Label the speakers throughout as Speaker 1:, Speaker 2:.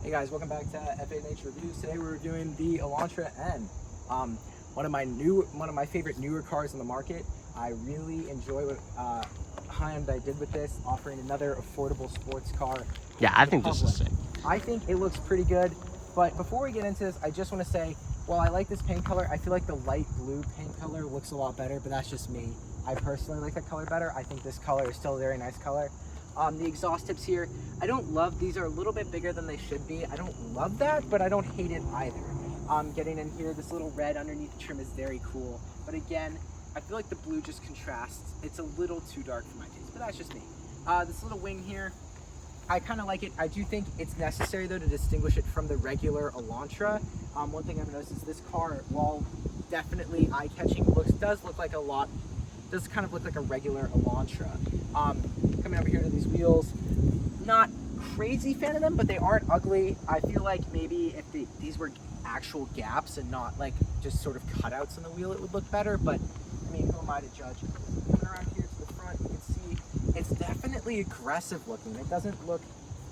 Speaker 1: Hey guys, welcome back to F8H Reviews. Today we're reviewing the Elantra N. One of my favorite newer cars on the market. I really enjoy what Hyundai did with this, offering another affordable sports car.
Speaker 2: Yeah, I think this is sick.
Speaker 1: I think it looks pretty good, but before we get into this, I just want to say, while I like this paint color, I feel like the light blue paint color looks a lot better, but that's just me. I personally like that color better. I think this color is still a very nice color. The exhaust tips here, I don't love. These are a little bit bigger than they should be. I don't love that, but I don't hate it either. Getting in here, this little red underneath the trim is very cool. But again, I feel like the blue just contrasts. It's a little too dark for my taste, but that's just me. This little wing here, I kind of like it. I do think it's necessary though to distinguish it from the regular Elantra. One thing I've noticed is this car, while definitely eye-catching, does look like kind of look like a regular Elantra. Coming over here to these wheels, not crazy fan of them, but they aren't ugly. I feel like maybe if these were actual gaps and not like just sort of cutouts in the wheel, it would look better. But I mean, who am I to judge? Coming around here to the front, you can see it's definitely aggressive looking. It doesn't look,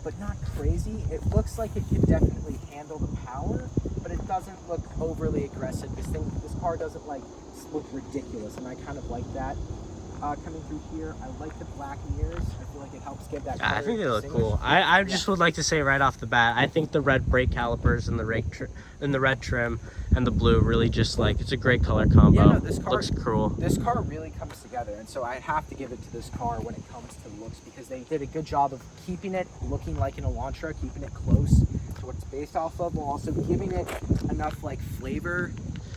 Speaker 1: but not crazy. It looks like it can definitely handle the power, but it doesn't look overly aggressive. This car doesn't like look ridiculous, and I kind of like that. Coming through here, I like the black mirrors. I feel like it helps give that.
Speaker 2: I think they look cool. I just would like to say right off the bat, I think the red brake calipers and the red trim and the blue really just like, it's a great color combo.
Speaker 1: Yeah, no, this car
Speaker 2: looks cool.
Speaker 1: This car really comes together, and so I have to give it to this car when it comes to looks, because they did a good job of keeping it looking like an Elantra, keeping it close to what it's based off of, while also giving it enough like flavor.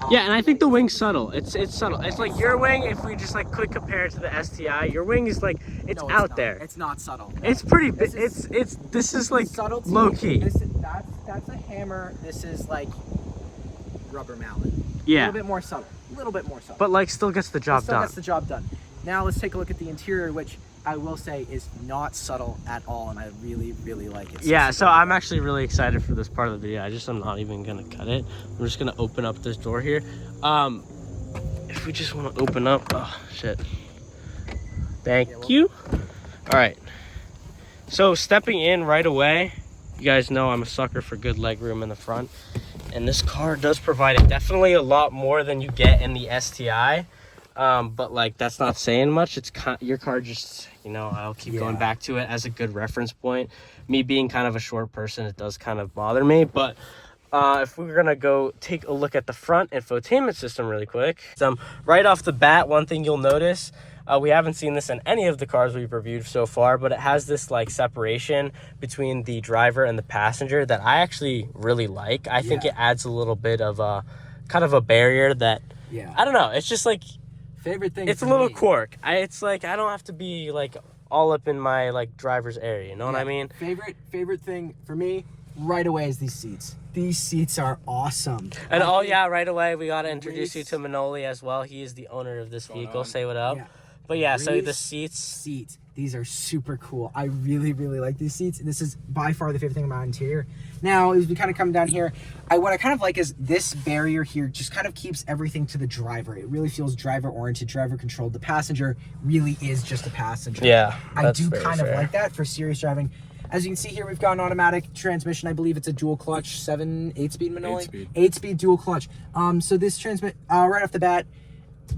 Speaker 2: Yeah, and I think the wing's subtle. It's subtle. It's like your wing, if we just like quick compare it to the STI, your wing is like, it's out there.
Speaker 1: It's not subtle. No.
Speaker 2: It's pretty big. This is like low key.
Speaker 1: That's a hammer. This is like rubber mallet.
Speaker 2: Yeah.
Speaker 1: A little bit more subtle. A little bit more subtle.
Speaker 2: But like still gets the job done.
Speaker 1: Gets the job done. Now let's take a look at the interior, which I will say is not subtle at all, and I really, really like it.
Speaker 2: Yeah, so I'm actually really excited for this part of the video. I'm not even gonna cut it. I'm just gonna open up this door here. If we just want to open up, oh shit. Thank you. All right. So stepping in right away, you guys know I'm a sucker for good leg room in the front, and this car does provide it. Definitely a lot more than you get in the STI. But like, that's not saying much. It's your car just, you know, I'll keep going back to it as a good reference point. Me being kind of a short person, it does kind of bother me. But if we're gonna go take a look at the front infotainment system really quick, right off the bat, one thing you'll notice, we haven't seen this in any of the cars we've reviewed so far, but it has this like separation between the driver and the passenger that I actually really like. I think it adds a little bit of a kind of a barrier that, I don't know, it's just like,
Speaker 1: favorite thing.
Speaker 2: It's a little quirk. It's like I don't have to be like all up in my like driver's area. You know what I mean?
Speaker 1: Favorite thing for me right away is these seats. These seats are awesome.
Speaker 2: And right away we gotta introduce you to Manoli as well. He is the owner of this vehicle. Say what up. Yeah. But yeah, so the seats.
Speaker 1: These are super cool. I really, really like these seats. This is by far the favorite thing about interior. Now, as we kind of come down here, what I kind of like is this barrier here just kind of keeps everything to the driver. It really feels driver-oriented, driver-controlled. The passenger really is just a passenger.
Speaker 2: Yeah,
Speaker 1: I do kind of like that for serious driving. As you can see here, we've got an automatic transmission. I believe it's a dual clutch, 8-speed Manoli? 8-speed dual clutch. So this transmit, right off the bat,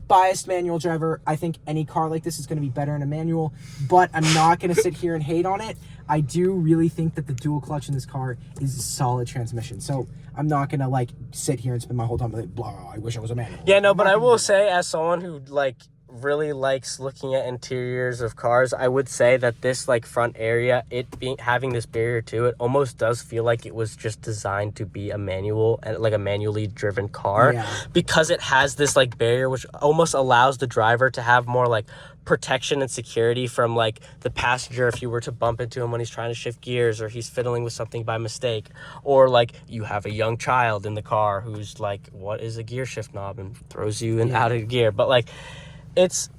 Speaker 1: biased manual driver, I think any car like this is going to be better in a manual, but I'm not going to sit here and hate on it. I do really think that the dual clutch in this car is a solid transmission, so I'm not going to like sit here and spend my whole time like, blah, I wish I was a manual.
Speaker 2: Yeah, no, but I will say, as someone who like really likes looking at interiors of cars, I would say that this like front area, having this barrier to it, almost does feel like it was just designed to be a manual and like a manually driven car, because it has this like barrier which almost allows the driver to have more like protection and security from like the passenger if you were to bump into him when he's trying to shift gears, or he's fiddling with something by mistake, or like you have a young child in the car who's like, what is a gear shift knob, and throws you out of gear. But like, it's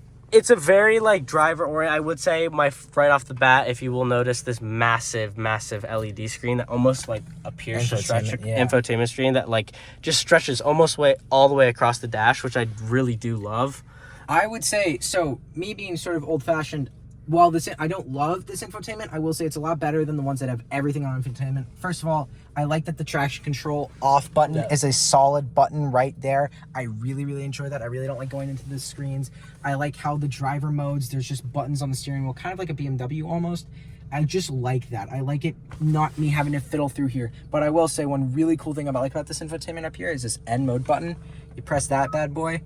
Speaker 2: a very like driver oriented. I would say right off the bat, if you will notice this massive LED screen that almost like appears to stretch, infotainment screen that like just stretches almost all the way across the dash, which I really do love.
Speaker 1: I would say, so me being sort of old fashioned, while this, I don't love this infotainment, I will say it's a lot better than the ones that have everything on infotainment. First of all, I like that the traction control off button is a solid button right there. I really, really enjoy that. I really don't like going into the screens. I like how the driver modes, there's just buttons on the steering wheel, kind of like a BMW almost. I just like that. I like it, not me having to fiddle through here. But I will say one really cool thing I like about this infotainment up here is this N mode button. You press that bad boy,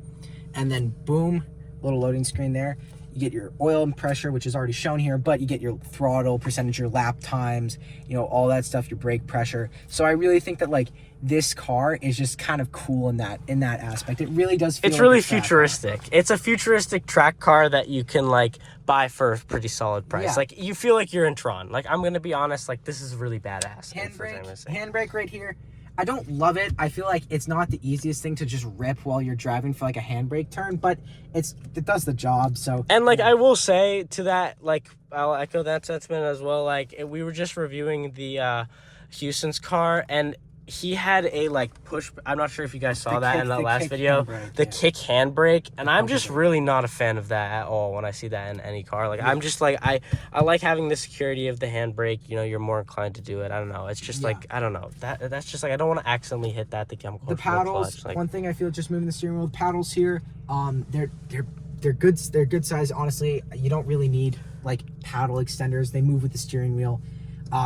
Speaker 1: and then boom, little loading screen there. You get your oil and pressure, which is already shown here, but you get your throttle percentage, your lap times, you know, all that stuff, your brake pressure. So I really think that like this car is just kind of cool in that aspect. It really does feel
Speaker 2: it's
Speaker 1: like
Speaker 2: really
Speaker 1: a track
Speaker 2: futuristic.
Speaker 1: car.
Speaker 2: It's a futuristic track car that you can like buy for a pretty solid price.
Speaker 1: Yeah.
Speaker 2: Like you feel like you're in Tron. Like I'm gonna be honest, like this is really badass.
Speaker 1: Handbrake right here. I don't love it. I feel like it's not the easiest thing to just rip while you're driving for like a handbrake turn, but it does the job. So
Speaker 2: and like I will say to that, like I'll echo that sentiment as well. Like we were just reviewing the Houston's car, and he had a like push. I'm not sure if you guys saw that in that last video. The kick handbrake, and I'm just really not a fan of that at all when I see that in any car. Like I'm just like I like having the security of the handbrake. You know, you're more inclined to do it. I don't know. It's just like I don't know. That's just like I don't want to accidentally hit that.
Speaker 1: The paddles. Like, one thing I feel just moving the steering wheel. The paddles here, they're good. They're good size. Honestly, you don't really need like paddle extenders. They move with the steering wheel.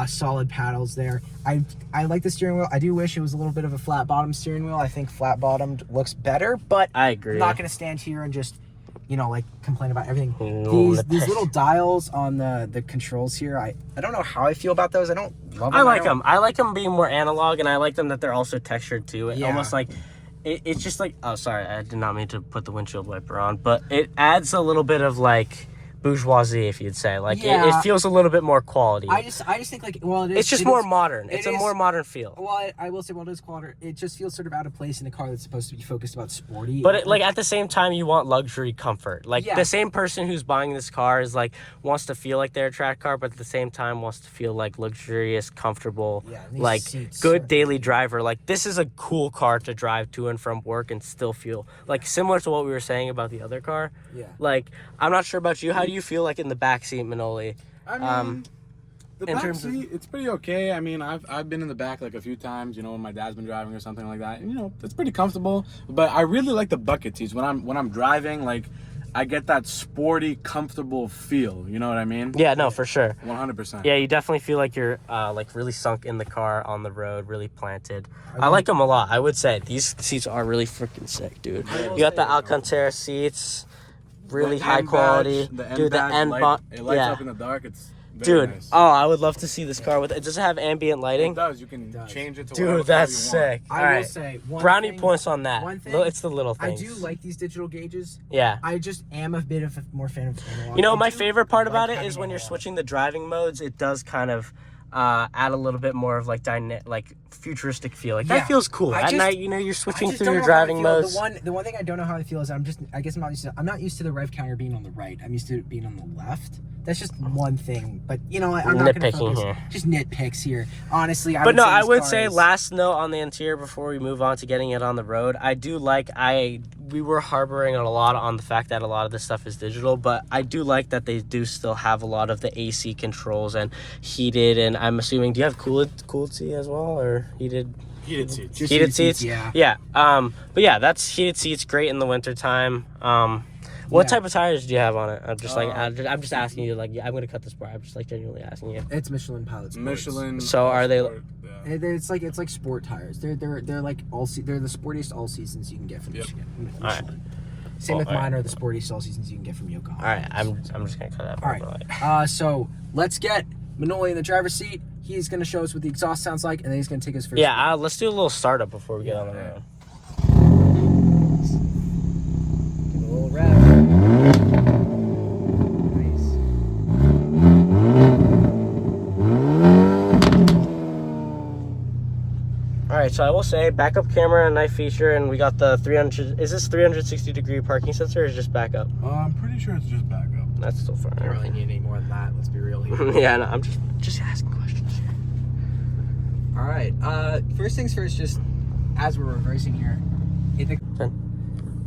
Speaker 1: Solid paddles there. I like the steering wheel. I do wish it was a little bit of a flat bottom steering wheel. I think flat bottomed looks better, but
Speaker 2: I agree.
Speaker 1: I'm not going to stand here and just, you know, like complain about everything. These little dials on the controls here, I don't know how I feel about those. I don't love them.
Speaker 2: I like them. I like them being more analog, and I like them that they're also textured too. It almost like it's just like, oh sorry, I did not mean to put the windshield wiper on, but it adds a little bit of like bourgeoisie, if you'd say. Like it feels a little bit more quality.
Speaker 1: I just think like, well,
Speaker 2: it's just more modern. It's a more modern feel.
Speaker 1: Well, I will say, well, it is quieter. It just feels sort of out of place in a car that's supposed to be focused about sporty.
Speaker 2: But like at the same time, you want luxury comfort. Like the same person who's buying this car is like wants to feel like they're a track car, but at the same time wants to feel like luxurious, comfortable, like good daily driver. Like this is a cool car to drive to and from work and still feel like similar to what we were saying about the other car.
Speaker 1: Yeah.
Speaker 2: Like I'm not sure about you. How do you feel like in the back seat, Manoli?
Speaker 3: I mean, the back seat, it's pretty okay. I mean, I've been in the back like a few times, you know, when my dad's been driving or something like that. And, you know, it's pretty comfortable. But I really like the bucket seats when I'm driving. Like, I get that sporty, comfortable feel. You know what I mean?
Speaker 2: Yeah, no, for sure.
Speaker 3: 100%.
Speaker 2: Yeah, you definitely feel like you're like really sunk in the car on the road, really planted. I like them a lot. I would say these seats are really freaking sick, dude. You got the Alcantara seats. Really high quality. Dude, the N badge.
Speaker 3: It lights up in the dark. It's
Speaker 2: very
Speaker 3: nice.
Speaker 2: Oh, I would love to see this car with it. Does it have ambient lighting?
Speaker 3: It does. You can change it to
Speaker 2: dude,
Speaker 3: whatever
Speaker 2: that's
Speaker 3: you
Speaker 2: sick.
Speaker 3: want.
Speaker 1: I will say
Speaker 2: brownie points on that.
Speaker 1: One thing,
Speaker 2: it's the little things.
Speaker 1: I do like these digital gauges.
Speaker 2: Yeah.
Speaker 1: I just am a bit of a more fan of analog.
Speaker 2: You know, my favorite part about it is when you're switching the driving modes, it does kind of add a little bit more of like futuristic feel. Like that feels cool. At night, you know, you're switching through your driving modes.
Speaker 1: The one thing I don't know how I feel is I'm not used to the rev counter being on the right. I'm used to it being on the left. That's just one thing. But you know, I'm not going to focus.
Speaker 2: Here.
Speaker 1: Just nitpicks here. Honestly,
Speaker 2: I would say last note on the interior before we move on to getting it on the road. I do like we were harboring a lot on the fact that a lot of this stuff is digital, but I do like that they do still have a lot of the AC controls and heated, and I'm assuming, do you have cooled seat as well, or heated
Speaker 3: seats?
Speaker 2: Heated seats? Yeah. But yeah, that's heated seats, great in the wintertime. What type of tires do you have on it? I'm just I'm just asking you, like, I'm gonna cut this part. I'm just like genuinely asking you.
Speaker 1: It's Michelin Pilot Sports.
Speaker 3: Michelin.
Speaker 2: So are they?
Speaker 1: It's like sport tires. They're like they're the sportiest all seasons you can get from Michigan.
Speaker 2: All right.
Speaker 1: Same with mine are the sportiest all seasons you can get from Yokohama.
Speaker 2: All right, I'm just gonna cut that part.
Speaker 1: All right. So let's get Manoli in the driver's seat. He's gonna show us what the exhaust sounds like, and then he's gonna take us for.
Speaker 2: Yeah, let's do a little startup before we get on the road.
Speaker 1: Give it a little rev.
Speaker 2: Alright, so I will say backup camera and night feature, and we got the 300. Is this 360-degree parking sensor or is it just backup?
Speaker 3: I'm pretty sure it's just backup.
Speaker 2: That's still fine.
Speaker 1: I don't really need any more than that. Let's be real here.
Speaker 2: Yeah, no, I'm just asking questions here.
Speaker 1: All right. First things first, just as we're reversing here,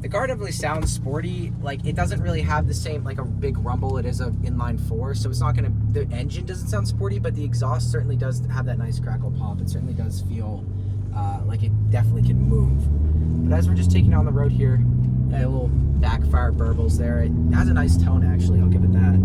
Speaker 1: The car definitely sounds sporty. Like, it doesn't really have the same, like, a big rumble. It is a inline 4, so it's not gonna, the engine doesn't sound sporty, but the exhaust certainly does have that nice crackle pop. It certainly does feel like it definitely can move. But as we're just taking on the road here, a little backfire burbles there. It has a nice tone, actually. I'll give it that.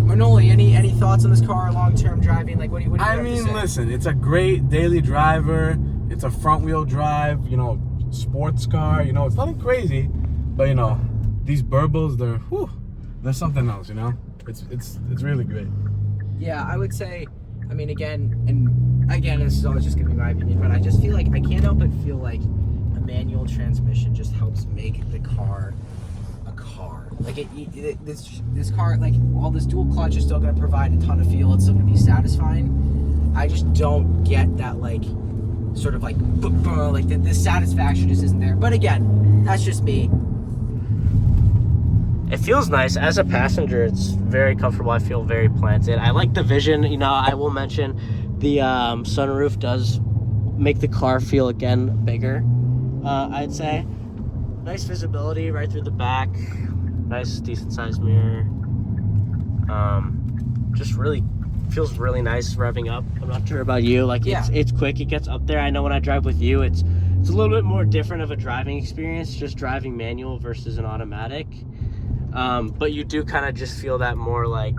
Speaker 1: Manoli, any thoughts on this car long-term driving? Like, what do you
Speaker 3: I
Speaker 1: have to
Speaker 3: mean,
Speaker 1: say?
Speaker 3: listen, it's a great daily driver. It's a front-wheel drive, you know, sports car. You know, it's nothing crazy, but you know, these burbles, they're something else. You know, it's really great.
Speaker 1: Yeah, I would say, I mean, again, this is always just gonna be my opinion, but I just feel like, I can't help but feel like a manual transmission just helps make the car a car. Like, this car, like, all this dual clutch is still gonna provide a ton of feel. It's still gonna be satisfying. I just don't get that, like, sort of like, the satisfaction just isn't there. But again, that's just me.
Speaker 2: It feels nice. As a passenger, it's very comfortable. I feel very planted. I like the vision. You know, I will mention the sunroof does make the car feel, again, bigger, I'd say. Nice visibility right through the back. Nice, decent-sized mirror. Just really feels really nice revving up. I'm not sure about you. Like,
Speaker 1: Yeah.
Speaker 2: it's quick. It gets up there. I know when I drive with you, it's a little bit more different of a driving experience, just driving manual versus an automatic. But you do kind of just feel that more like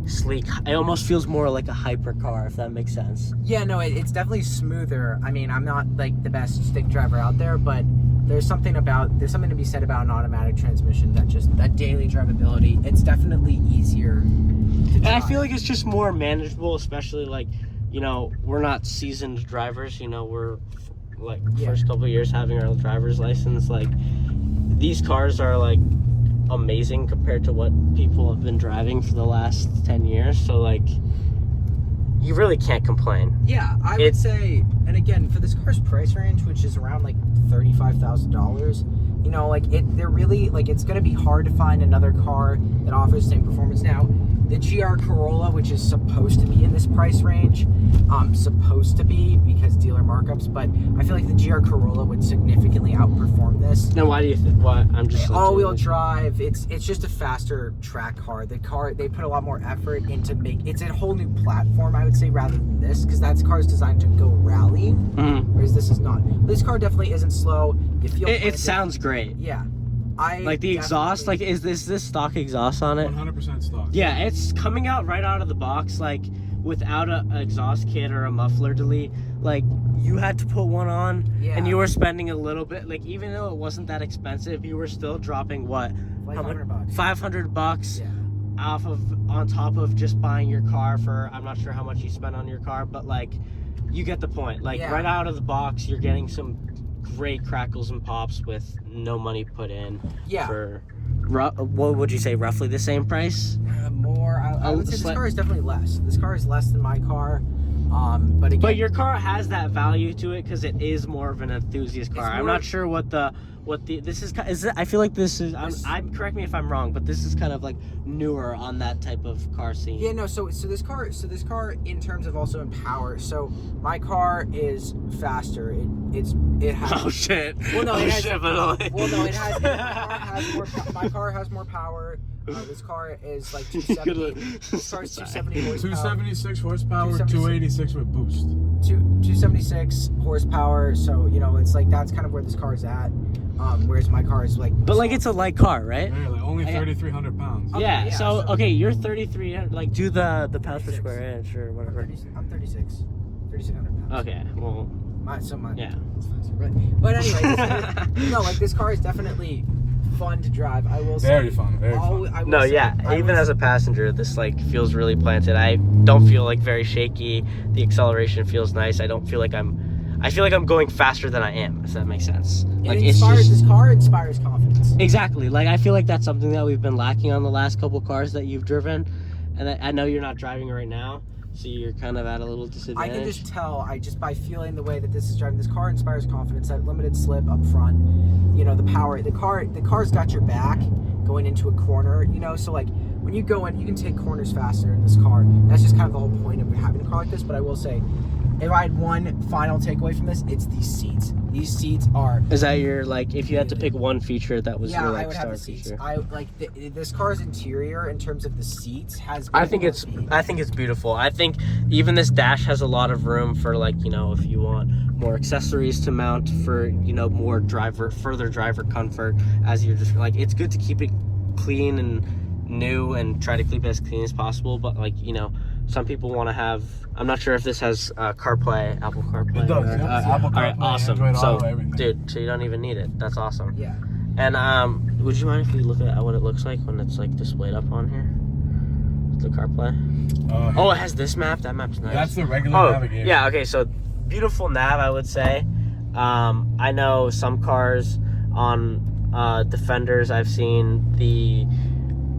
Speaker 2: sleek. It almost feels more like a hyper car, if that makes sense.
Speaker 1: Yeah, no, it's definitely smoother. I mean, I'm not like the best stick driver out there, but there's something to be said about an automatic transmission that daily drivability. It's definitely easier to drive.
Speaker 2: And I feel like it's just more manageable, especially like, you know, we're not seasoned drivers. You know, we're like first couple of years having our driver's license. Like, these cars are like amazing compared to what people have been driving for the last 10 years. So like, you really can't complain.
Speaker 1: Yeah, I would say, and again, for this car's price range, which is around like $35,000, you know, like, they're really, like, it's gonna be hard to find another car that offers the same performance. Now, the GR Corolla, which is supposed to be in this price range, supposed to be because dealer markups, but I feel like the GR Corolla would significantly outperform this.
Speaker 2: Now, why do you think? Why? I'm just
Speaker 1: all-wheel drive. It's just a faster track car. The car, they put a lot more effort into it's a whole new platform, I would say, rather than this, because that car is designed to go rallying, whereas this is not. This car definitely isn't slow. You feel
Speaker 2: it sounds great.
Speaker 1: Yeah.
Speaker 2: Like the exhaust, like, is this stock exhaust on it?
Speaker 3: 100% stock.
Speaker 2: Yeah, it's coming out right out of the box, like, without an exhaust kit or a muffler delete. Like, you had to put one on, and you were spending a little bit, like, even though it wasn't that expensive, you were still dropping what?
Speaker 1: Like $500.
Speaker 2: $500 on top of just buying your car for, I'm not sure how much you spent on your car, but like, you get the point. Like, right out of the box, you're getting some great crackles and pops with no money put in.
Speaker 1: Yeah.
Speaker 2: For what would you say, roughly the same price?
Speaker 1: More. I would say this car is definitely less. This car is less than my car. But again,
Speaker 2: but your car has that value to it because it is more of an enthusiast car. I'm not sure what this is. I feel like this is. I'm correct me if I'm wrong, but this is kind of like newer on that type of car scene.
Speaker 1: Yeah, no. So this car in terms of also in power. So my car is faster. It has.
Speaker 2: Oh shit.
Speaker 1: Well, no,
Speaker 2: it
Speaker 1: has.
Speaker 2: Shit,
Speaker 1: well, no, it has. My car has more power. This car is like 270. This car is 270 horsepower.
Speaker 3: 276 horsepower, 286 with boost.
Speaker 1: 276 horsepower. So, you know, it's like that's kind of where this car is at. Whereas my car is like.
Speaker 2: But like, it's a light car, right?
Speaker 3: Yeah, like only 3,300 pounds.
Speaker 2: Okay, yeah. So okay, you're 3,300. Like, do the pounds per square inch or whatever.
Speaker 1: I'm 36. 3,600 pounds.
Speaker 2: Okay, well.
Speaker 1: Yeah. But anyway, no, like, this car is definitely fun to drive. I will say.
Speaker 3: Very fun. Very fun.
Speaker 2: No, yeah. Even as a passenger, this like feels really planted. I don't feel like very shaky. The acceleration feels nice. I don't feel like I feel like I'm going faster than I am. If that makes sense. Like,
Speaker 1: this car inspires confidence.
Speaker 2: Exactly. Like, I feel like that's something that we've been lacking on the last couple cars that you've driven, and I know you're not driving right now. So you're kind of at a little disadvantage.
Speaker 1: I can just tell, just by feeling the way that this is driving, this car inspires confidence. That limited slip up front, you know, the power. The car's got your back going into a corner, you know. So like when you go in, you can take corners faster in this car. That's just kind of the whole point of having a car like this. But I will say, if I had one final takeaway from this, it's these seats. These seats are...
Speaker 2: Is that your, like, if you had to pick one feature that was your, like,
Speaker 1: I would
Speaker 2: star
Speaker 1: have the seats.
Speaker 2: feature?
Speaker 1: I like this car's interior in terms of the seats has.
Speaker 2: I think it's beautiful. I think even this dash has a lot of room for, like, you know, if you want more accessories to mount for, you know, more further driver comfort, as you're just like, it's good to keep it clean and new and try to keep it as clean as possible. But, like, you know, some people want to have, I'm not sure if this has CarPlay, Apple CarPlay.
Speaker 3: It does.
Speaker 2: Or,
Speaker 3: Apple CarPlay,
Speaker 2: all right, awesome.
Speaker 3: Android
Speaker 2: So,
Speaker 3: Auto, everything.
Speaker 2: dude, so you don't even need it. That's awesome.
Speaker 1: Yeah.
Speaker 2: And would you mind if we look at what it looks like when it's like displayed up on here? The CarPlay. Oh, it has this map. That map's nice.
Speaker 3: That's the regular navigation.
Speaker 2: Yeah. Okay. So beautiful nav, I would say. I know some cars on Defenders I've seen the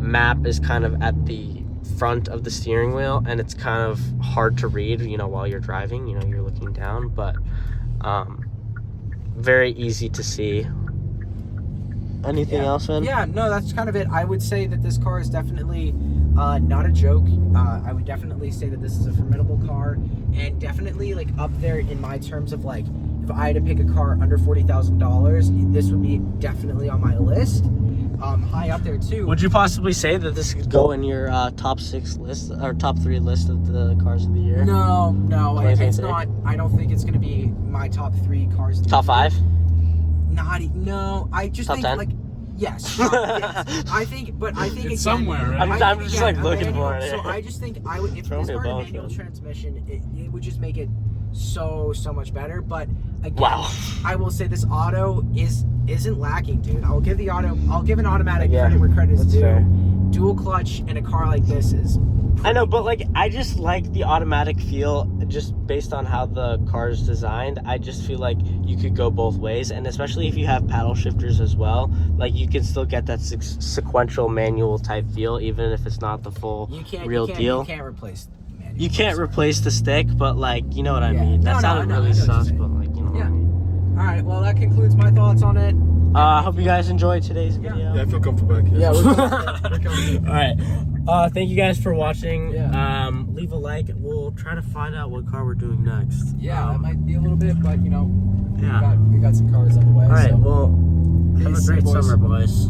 Speaker 2: map is kind of at the front of the steering wheel, and it's kind of hard to read. You know, while you're driving, you know, you're looking down, but very easy to see. Anything else, man?
Speaker 1: Yeah, no, that's kind of it. I would say that this car is definitely not a joke. I would definitely say that this is a formidable car, and definitely like up there in my terms of like, if I had to pick a car under $40,000, this would be definitely on my list. High up there too.
Speaker 2: Would you possibly say that this could go in your top 6 list or top 3 list of the cars of the year?
Speaker 1: No, it's
Speaker 2: 2023?
Speaker 1: not. I don't think it's going to be my top 3 cars. Of the
Speaker 2: Top
Speaker 1: year.
Speaker 2: 5?
Speaker 1: No, I just
Speaker 2: Top
Speaker 1: think
Speaker 2: 10?
Speaker 1: like yes, yes. I think
Speaker 3: it's
Speaker 1: again,
Speaker 3: somewhere, right?
Speaker 2: I'm just like looking for it.
Speaker 1: So I just think I would, if
Speaker 2: Throw
Speaker 1: this
Speaker 2: me a
Speaker 1: were a
Speaker 2: bone,
Speaker 1: manual
Speaker 2: man.
Speaker 1: transmission, it would just make it so much better. But again,
Speaker 2: Wow.
Speaker 1: I will say this auto isn't lacking, dude. I'll give an automatic
Speaker 2: Yeah,
Speaker 1: credit where credit is
Speaker 2: that's
Speaker 1: due.
Speaker 2: fair.
Speaker 1: Dual clutch in a car like this is.
Speaker 2: I know, but like I just like the automatic feel just based on how the car is designed. I just feel like you could go both ways, and especially if you have paddle shifters as well, like you can still get that sequential manual type feel, even if it's not the full real deal.
Speaker 1: You can't replace.
Speaker 2: You can't replace the stick, but like, you know what I mean. That sounded
Speaker 1: I know
Speaker 2: really
Speaker 1: what you're
Speaker 2: sus,
Speaker 1: saying.
Speaker 2: but like, you know.
Speaker 1: Yeah. All right. Well, that concludes my thoughts on it.
Speaker 2: I hope you guys enjoyed today's video.
Speaker 3: Yeah, I feel comfortable back here.
Speaker 1: Yeah.
Speaker 2: All right. Thank you guys for watching.
Speaker 1: Yeah.
Speaker 2: Leave a like. We'll try to find out what car we're doing next.
Speaker 1: Yeah, that might be a little bit, but you know,
Speaker 2: Yeah.
Speaker 1: we got some cars on the way.
Speaker 2: All right.
Speaker 1: so.
Speaker 2: Well, have a
Speaker 1: Peace,
Speaker 2: great
Speaker 1: boys.
Speaker 2: summer, boys.